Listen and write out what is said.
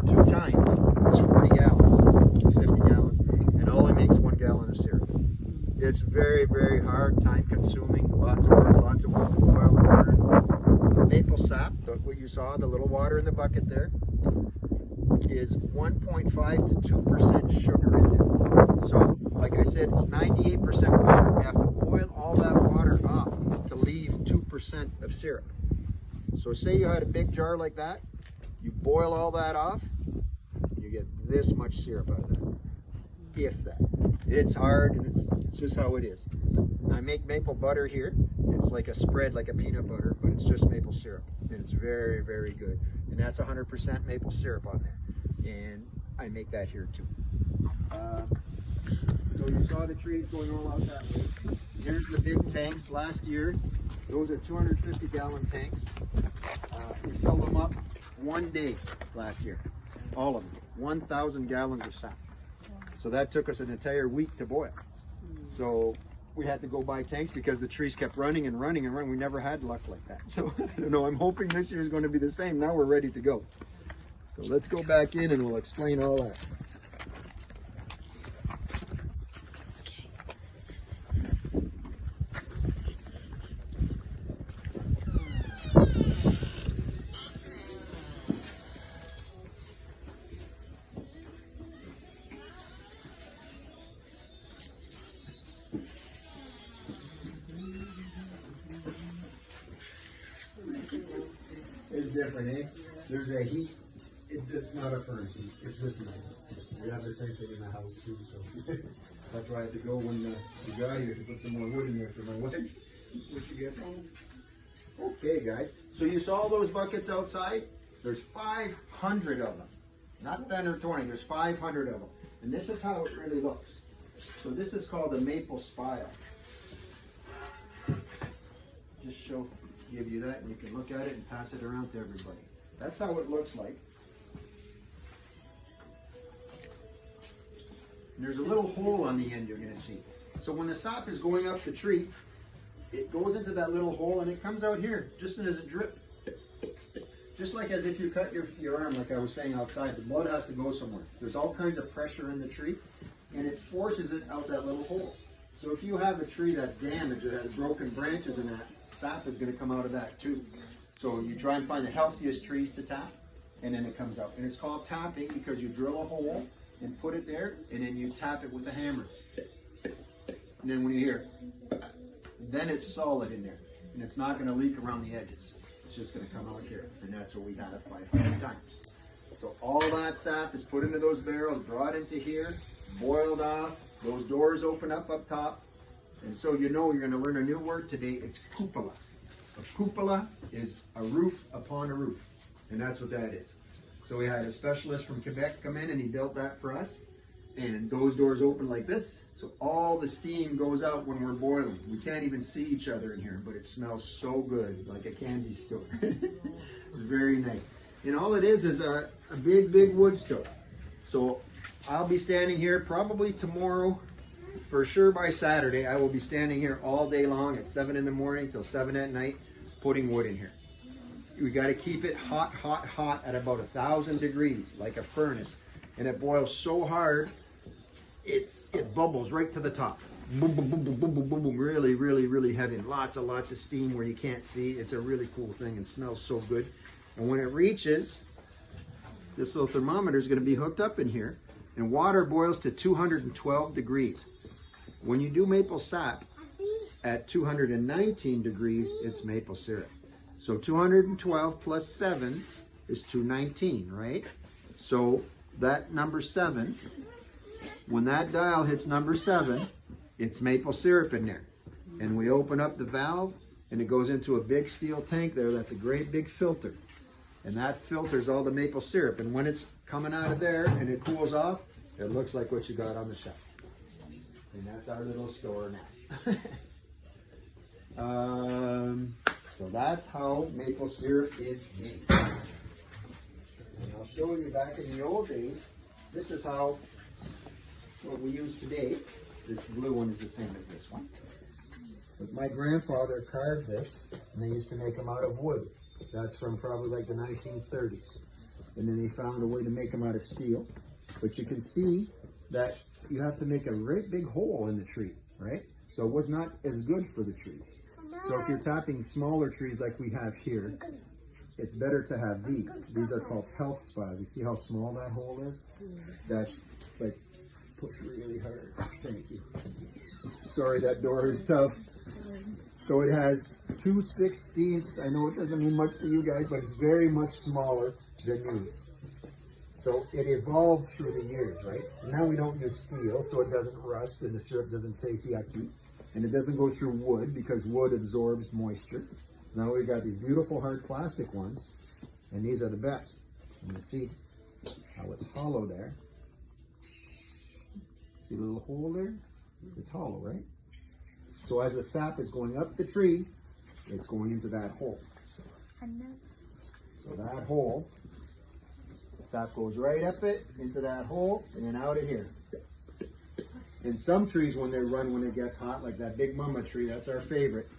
2 times, it's 40 gallons, 50 gallons, and only makes 1 gallon of syrup. It's very, very hard, time consuming, lots of work, lots of work to boil the water. Maple sap, what you saw, the little water in the bucket there, is 1.5 to 2% sugar in there. So, like I said, it's 98% water. We have to boil all that water off to leave 2% of syrup. So say you had a big jar like that, you boil all that off, you get this much syrup out of that, if that. It's hard, and it's just how it is. I make maple butter here. It's like a spread, like a peanut butter, but it's just maple syrup, and it's very, very good. And that's 100% maple syrup on there, and I make that here too. So you saw the trees going all out that way. Here's the big tanks. Last year, those are 250 gallon tanks. We filled them up one day last year, all of them, 1,000 gallons of sap. So that took us an entire week to boil. So we had to go buy tanks because the trees kept running and running and running. We never had luck like that. So I don't know, I'm hoping this year is going to be the same. Now we're ready to go. So let's go back in and we'll explain all that. It's different, eh? There's a heat. It's not a furnace heat. It's just nice. We have the same thing in the house too, so that's why I had to go when we got here to put some more wood in there for my wife. What you get home? Okay, guys. So you saw those buckets outside? There's 500 of them. Not 10 or 20. There's 500 of them. And this is how it really looks. So this is called a maple spile. Just give you that, and you can look at it and pass it around to everybody. That's how it looks like. And there's a little hole on the end you're going to see. So when the sap is going up the tree, it goes into that little hole and it comes out here, just as a drip. Just like as if you cut your arm, like I was saying outside, the blood has to go somewhere. There's all kinds of pressure in the tree, and it forces it out that little hole. So if you have a tree that's damaged, that has broken branches and that, sap is going to come out of that too. So you try and find the healthiest trees to tap, and then it comes out. And it's called tapping because you drill a hole and put it there, and then you tap it with the hammer. And then when you hear, then it's solid in there, and it's not going to leak around the edges. It's just going to come out here, and that's what we had it 500 times. So all that sap is put into those barrels, brought into here, boiled off. Those doors open up top. And so you know you're going to learn a new word today. It's cupola. A cupola is a roof upon a roof. And that's what that is. So we had a specialist from Quebec come in and he built that for us. And those doors open like this. So all the steam goes out when we're boiling. We can't even see each other in here, but it smells so good, like a candy store. It's very nice. And all it is a big, big wood stove. So I'll be standing here probably tomorrow. For sure by Saturday, I will be standing here all day long at 7 in the morning till 7 at night, putting wood in here. We got to keep it hot, hot, hot at about 1,000 degrees, like a furnace. And it boils so hard, it bubbles right to the top. Boom, boom, boom, boom, boom, boom, boom, boom. Really, really, really heavy. And lots of steam where you can't see. It's a really cool thing and smells so good. And when it reaches, this little thermometer is going to be hooked up in here. And water boils to 212 degrees. When you do maple sap at 219 degrees, it's maple syrup. So 212 plus 7 is 219, right? So that number 7, when that dial hits number 7, it's maple syrup in there. And we open up the valve and it goes into a big steel tank there. That's a great big filter. And that filters all the maple syrup. And when it's coming out of there and it cools off, it looks like what you got on the shelf. And that's our little store now. So that's how maple syrup is made. And I'll show you back in the old days, this is how, what we use today. This blue one is the same as this one. But my grandfather carved this, and they used to make them out of wood. That's from probably like the 1930s. and then they found a way to make them out of steel. But you can see that you have to make a great big hole in the tree, right? So it was not as good for the trees. So if you're tapping smaller trees like we have here, it's better to have these. These are called health spas. You see how small that hole is? That's like, push really hard. Thank you. Sorry, that door is tough. So it has 2/16. I know it doesn't mean much to you guys, but it's very much smaller than these. So it evolved through the years, right? Now we don't use steel, so it doesn't rust and the syrup doesn't taste yucky. And it doesn't go through wood because wood absorbs moisture. So now we've got these beautiful hard plastic ones, and these are the best. And you see how it's hollow there. See the little hole there? It's hollow, right? So as the sap is going up the tree, it's going into that hole. So that hole, the sap goes right up it, into that hole, and then out of here. In some trees, when they run when it gets hot, like that big mama tree, that's our favorite.